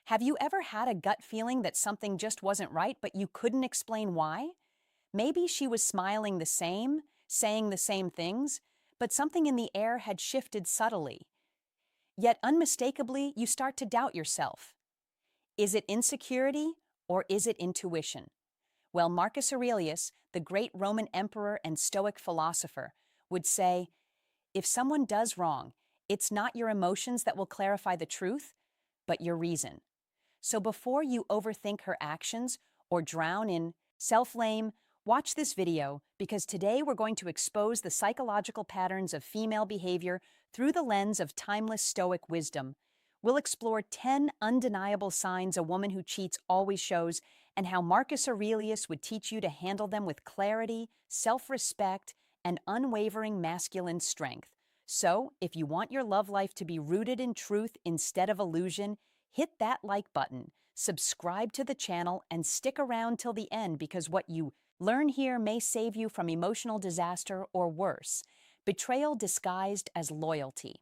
Have you ever had a gut feeling that something just wasn't right, but you couldn't explain why? Maybe she was smiling the same, saying the same things, but something in the air had shifted subtly. Yet unmistakably, you start to doubt yourself. Is it insecurity or is it intuition? Well, Marcus Aurelius, the great Roman emperor and Stoic philosopher, would say, if someone does wrong, it's not your emotions that will clarify the truth, but your reason. So before you overthink her actions or drown in self-blame, watch this video because today we're going to expose the psychological patterns of female behavior through the lens of timeless Stoic wisdom. We'll explore 10 undeniable signs a woman who cheats always shows and how Marcus Aurelius would teach you to handle them with clarity, self-respect, and unwavering masculine strength. So, if you want your love life to be rooted in truth instead of illusion, hit that like button, subscribe to the channel, and stick around till the end because what you learn here may save you from emotional disaster or worse, betrayal disguised as loyalty.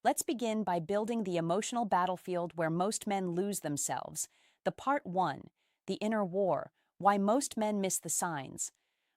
Let's begin by building the emotional battlefield where most men lose themselves. The Part 1, the inner war, why most men miss the signs.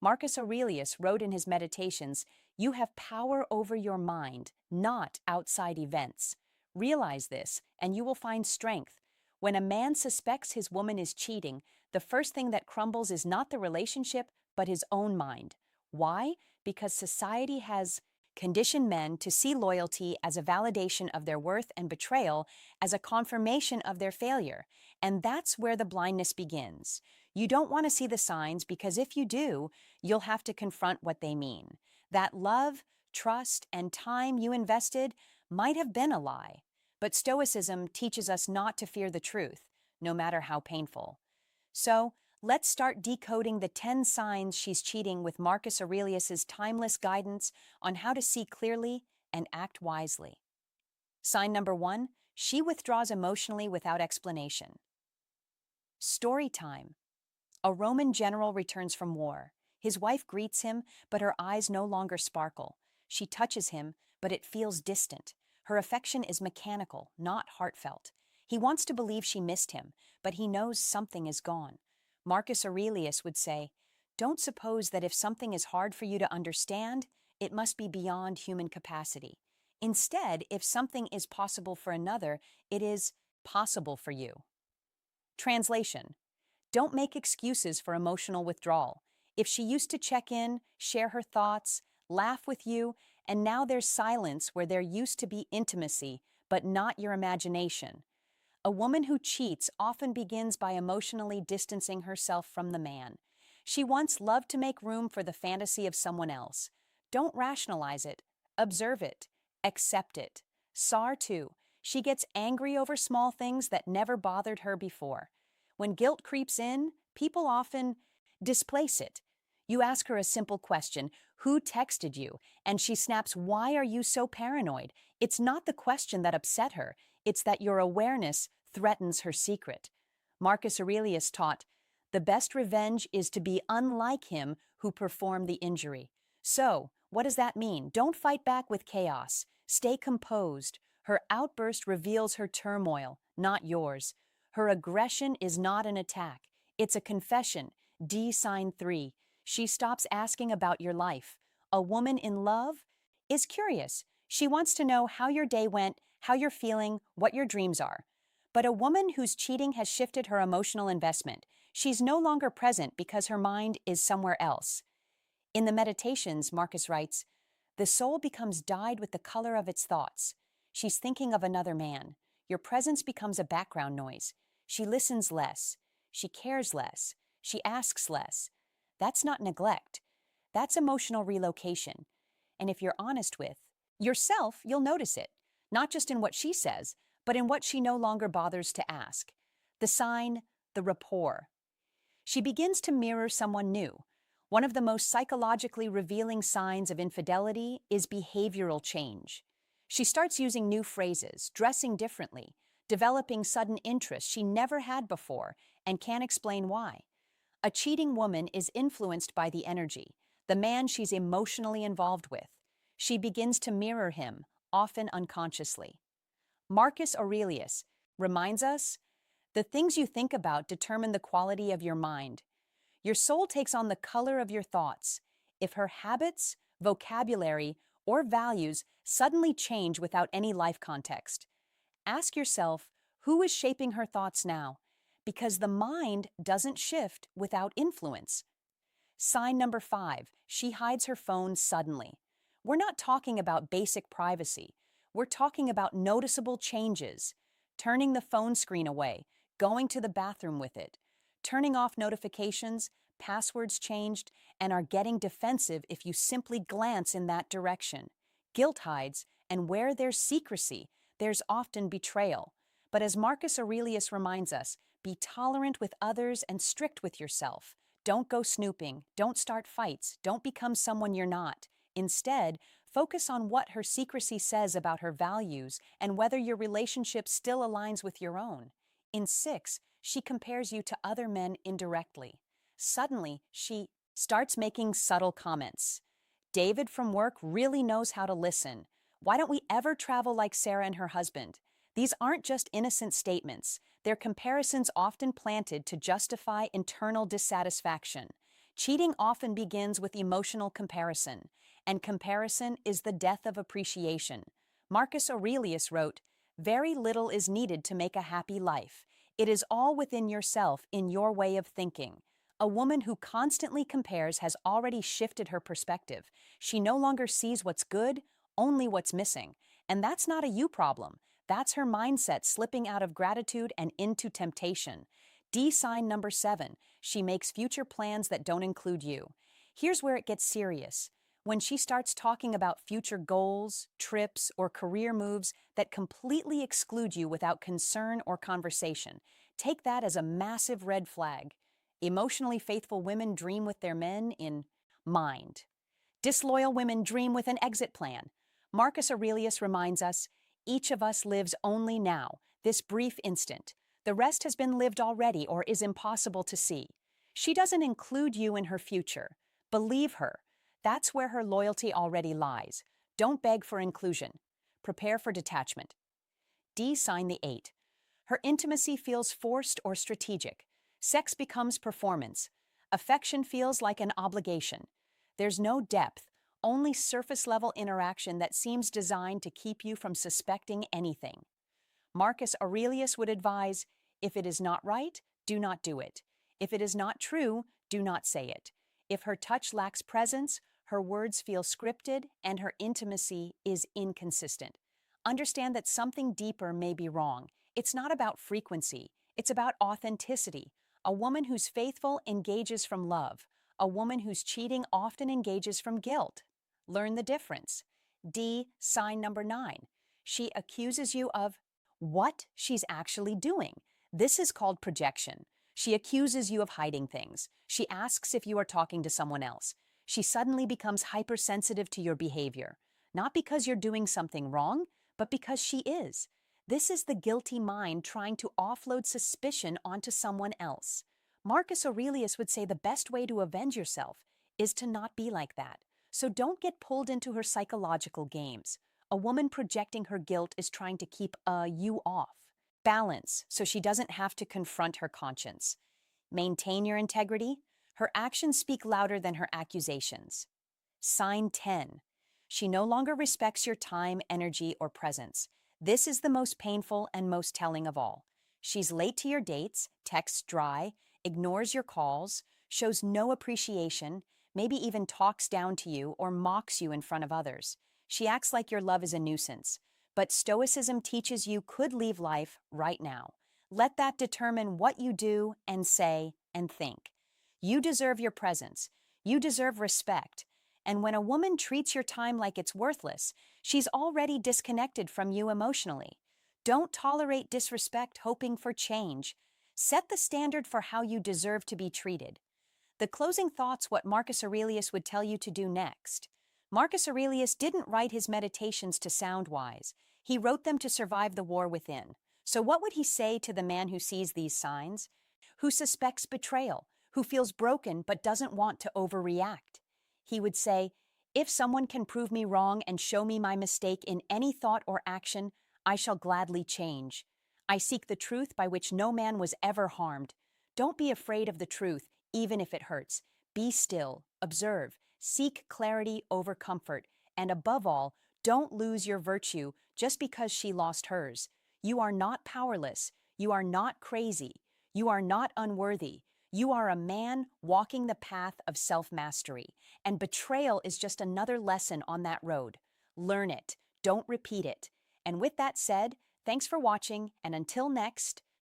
Marcus Aurelius wrote in his Meditations, "You have power over your mind, not outside events. Realize this, and you will find strength. When a man suspects his woman is cheating, the first thing that crumbles is not the relationship, but his own mind. Why? Because society has conditioned men to see loyalty as a validation of their worth and betrayal as a confirmation of their failure. And that's where the blindness begins. You don't want to see the signs because if you do, you'll have to confront what they mean. That love, trust, and time you invested might have been a lie. But Stoicism teaches us not to fear the truth, no matter how painful. So, let's start decoding the 10 signs she's cheating with Marcus Aurelius's timeless guidance on how to see clearly and act wisely. Sign number 1, she withdraws emotionally without explanation. Story time. A Roman general returns from war. His wife greets him, but her eyes no longer sparkle. She touches him, but it feels distant. Her affection is mechanical, not heartfelt. He wants to believe she missed him, but he knows something is gone. Marcus Aurelius would say, "Don't suppose that if something is hard for you to understand, it must be beyond human capacity. Instead, if something is possible for another, it is possible for you." Translation: don't make excuses for emotional withdrawal. If she used to check in, share her thoughts, laugh with you, and now there's silence where there used to be intimacy, but not your imagination. A woman who cheats often begins by emotionally distancing herself from the man. She once loved to make room for the fantasy of someone else. Don't rationalize it. Observe it. Accept it. SAR 2. She gets angry over small things that never bothered her before. When guilt creeps in, people often displace it. You ask her a simple question, "Who texted you?" And she snaps, "Why are you so paranoid?" It's not the question that upset her, it's that your awareness threatens her secret. Marcus Aurelius taught, "The best revenge is to be unlike him who performed the injury." So, what does that mean? Don't fight back with chaos. Stay composed. Her outburst reveals her turmoil, not yours. Her aggression is not an attack. It's a confession. D sign 3. She stops asking about your life. A woman in love is curious. She wants to know how your day went, how you're feeling, what your dreams are. But a woman whose cheating has shifted her emotional investment. She's no longer present because her mind is somewhere else. In the Meditations, Marcus writes, "The soul becomes dyed with the color of its thoughts. She's thinking of another man. Your presence becomes a background noise. She listens less. She cares less. She asks less. That's not neglect. That's emotional relocation. And if you're honest with yourself, you'll notice it, not just in what she says, but in what she no longer bothers to ask." The sign, the rapport. She begins to mirror someone new. One of the most psychologically revealing signs of infidelity is behavioral change. She starts using new phrases, dressing differently, developing sudden interests she never had before and can't explain why. A cheating woman is influenced by the energy, the man she's emotionally involved with. She begins to mirror him, often unconsciously. Marcus Aurelius reminds us, The things you think about determine the quality of your mind. Your soul takes on the color of your thoughts. If her habits, vocabulary, or values suddenly change without any life context, ask yourself, who is shaping her thoughts now? Because the mind doesn't shift without influence. Sign number 5, she hides her phone suddenly. We're not talking about basic privacy. We're talking about noticeable changes. Turning the phone screen away, going to the bathroom with it, turning off notifications, passwords changed, and are getting defensive if you simply glance in that direction. Guilt hides, and where there's secrecy, there's often betrayal. But as Marcus Aurelius reminds us, be tolerant with others and strict with yourself. Don't go snooping, don't start fights, don't become someone you're not. Instead, focus on what her secrecy says about her values and whether your relationship still aligns with your own. In 6, she compares you to other men indirectly. Suddenly, she starts making subtle comments. David from work really knows how to listen. Why don't we ever travel like Sarah and her husband? These aren't just innocent statements. They're comparisons often planted to justify internal dissatisfaction. Cheating often begins with emotional comparison, and comparison is the death of appreciation. Marcus Aurelius wrote, "Very little is needed to make a happy life. It is all within yourself, in your way of thinking." A woman who constantly compares has already shifted her perspective. She no longer sees what's good, only what's missing. And that's not a you problem. That's her mindset slipping out of gratitude and into temptation. D sign number 7, she makes future plans that don't include you. Here's where it gets serious. When she starts talking about future goals, trips, or career moves that completely exclude you without concern or conversation, take that as a massive red flag. Emotionally faithful women dream with their men in mind. Disloyal women dream with an exit plan. Marcus Aurelius reminds us, each of us lives only now, this brief instant. The rest has been lived already or is impossible to see. She doesn't include you in her future. Believe her. That's where her loyalty already lies. Don't beg for inclusion. Prepare for detachment. D sign the 8. Her intimacy feels forced or strategic. Sex becomes performance. Affection feels like an obligation. There's no depth, only surface-level interaction that seems designed to keep you from suspecting anything. Marcus Aurelius would advise, if it is not right, do not do it. If it is not true, do not say it. If her touch lacks presence, her words feel scripted, and her intimacy is inconsistent. Understand that something deeper may be wrong. It's not about frequency. It's about authenticity. A woman who's faithful engages from love. A woman who's cheating often engages from guilt. Learn the difference. D, sign number 9. She accuses you of what she's actually doing. This is called projection. She accuses you of hiding things. She asks if you are talking to someone else. She suddenly becomes hypersensitive to your behavior. Not because you're doing something wrong, but because she is. This is the guilty mind trying to offload suspicion onto someone else. Marcus Aurelius would say the best way to avenge yourself is to not be like that. So don't get pulled into her psychological games. A woman projecting her guilt is trying to keep you off. Balance, so she doesn't have to confront her conscience. Maintain your integrity. Her actions speak louder than her accusations. Sign 10. She no longer respects your time, energy, or presence. This is the most painful and most telling of all. She's late to your dates, texts dry, ignores your calls, shows no appreciation, maybe even talks down to you or mocks you in front of others. She acts like your love is a nuisance. But Stoicism teaches you could leave life right now. Let that determine what you do and say and think. You deserve your presence. You deserve respect. And when a woman treats your time like it's worthless, she's already disconnected from you emotionally. Don't tolerate disrespect hoping for change. Set the standard for how you deserve to be treated. The closing thoughts, what Marcus Aurelius would tell you to do next. Marcus Aurelius didn't write his meditations to sound wise. He wrote them to survive the war within. So what would he say to the man who sees these signs? Who suspects betrayal? Who feels broken but doesn't want to overreact? He would say, if someone can prove me wrong and show me my mistake in any thought or action, I shall gladly change. I seek the truth by which no man was ever harmed. Don't be afraid of the truth, even if it hurts. Be still, observe, seek clarity over comfort, and above all, don't lose your virtue just because she lost hers. You are not powerless. You are not crazy. You are not unworthy. You are a man walking the path of self-mastery, and betrayal is just another lesson on that road. Learn it. Don't repeat it. And with that said, thanks for watching, and until next,